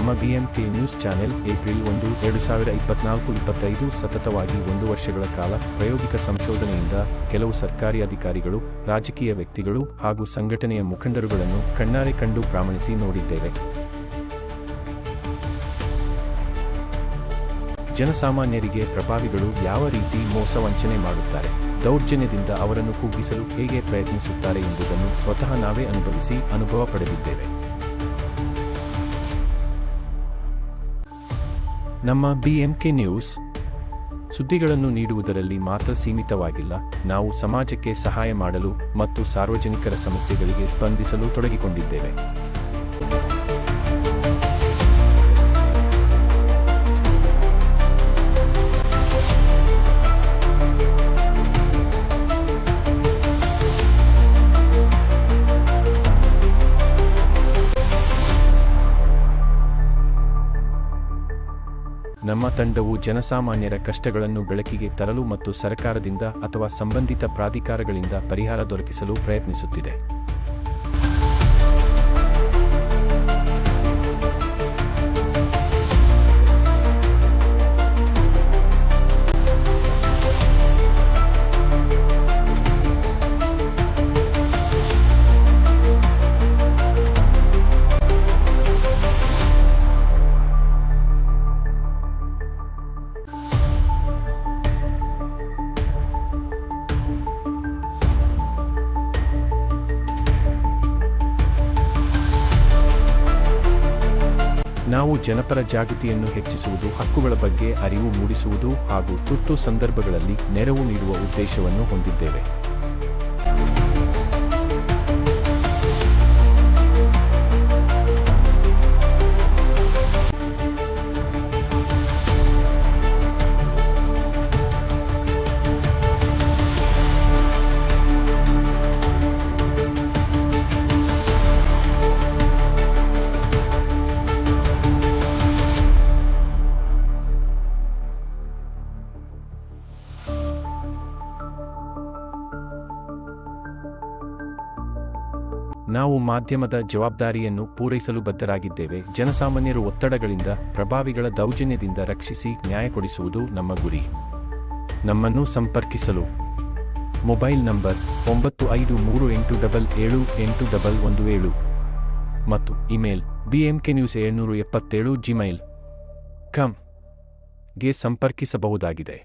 ನಮ್ಮ BMK news channel April 1, 2024-25 ಸತತವಾಗಿ 1 ವರ್ಷಗಳ ಕಾಲ ಪ್ರಾಯೋಗಿಕ ಸಂಶೋಧನೆಯಿಂದ ಕೆಲವು ಸರ್ಕಾರಿ ಅಧಿಕಾರಿಗಳು, ರಾಜಕೀಯ ವ್ಯಕ್ತಿಗಳು ಹಾಗೂ ಸಂಘಟನೆಯ ಮುಖಂಡರುಗಳನ್ನು ಕಣ್ಣಾರೆ ಕಂಡು ಪ್ರಮಾಣಿಸಿ ನೋಡಿದ್ದೇವೆ. ಜನಸಾಮಾನ್ಯರಿಗೆ ಪ್ರಭಾವಿಗಳು ಯಾವ ರೀತಿ ಮೋಸ ವಂಚನೆ ಮಾಡುತ್ತಾರೆ, ದೌರ್ಜನ್ಯದಿಂದ ಅವರನ್ನು ಕುಗ್ಗಿಸಲು ಹೇಗೆ ಪ್ರಯತ್ನಿಸುತ್ತಾರೆ ಎಂಬುದನ್ನು ಸ್ವತಃ ನಾವೇ ಅನುಭವಿಸಿ ಅನುಭವ ಪಡೆದಿದ್ದೇವೆ. ನಮ್ಮ BMK ನ್ಯೂಸ್ ಸುದ್ದಿಗಳನ್ನು ನೀಡುವುದರಲ್ಲಿ ಮಾತ್ರ ಸೀಮಿತವಾಗಿಲ್ಲ, ನಾವು ಸಮಾಜಕ್ಕೆ ಸಹಾಯ ಮಾಡಲು ಮತ್ತು ಸಾರ್ವಜನಿಕರ ಸಮಸ್ಯೆಗಳಿಗೆ ಸ್ಪಂದಿಸಲು ತೊಡಗಿಕೊಂಡಿದ್ದೇವೆ. ನಮ್ಮ ತಂಡವು ಜನಸಾಮಾನ್ಯರ ಕಷ್ಟಗಳನ್ನು ಬೆಳಕಿಗೆ ತರಲು ಮತ್ತು ಸರ್ಕಾರದಿಂದ ಅಥವಾ ಸಂಬಂಧಿತ ಪ್ರಾಧಿಕಾರಗಳಿಂದ ಪರಿಹಾರ ದೊರಕಿಸಲು ಪ್ರಯತ್ನಿಸುತ್ತಿದೆ. ನಾವು ಜನಪರ ಜಾಗೃತಿಯನ್ನು ಹೆಚ್ಚಿಸುವುದು, ಹಕ್ಕುಗಳ ಬಗ್ಗೆ ಅರಿವು ಮೂಡಿಸುವುದು ಹಾಗೂ ತುರ್ತು ಸಂದರ್ಭಗಳಲ್ಲಿ ನೆರವು ನೀಡುವ ಉದ್ದೇಶವನ್ನು ಹೊಂದಿದ್ದೇವೆ. ನಾವು ಮಾಧ್ಯಮದ ಜವಾಬ್ದಾರಿಯನ್ನು ಪೂರೈಸಲು ಬದ್ಧರಾಗಿದ್ದೇವೆ. ಜನಸಾಮಾನ್ಯರು ಒತ್ತಡಗಳಿಂದ, ಪ್ರಭಾವಿಗಳ ದೌರ್ಜನ್ಯದಿಂದ ರಕ್ಷಿಸಿ ನ್ಯಾಯ ಕೊಡಿಸುವುದು ನಮ್ಮ ಗುರಿ. ನಮ್ಮನ್ನು ಸಂಪರ್ಕಿಸಲು ಮೊಬೈಲ್ ನಂಬರ್ 9538778117 ಮತ್ತು ಇಮೇಲ್ bmknews777 gmail.com ಗೆ ಸಂಪರ್ಕಿಸಬಹುದಾಗಿದೆ.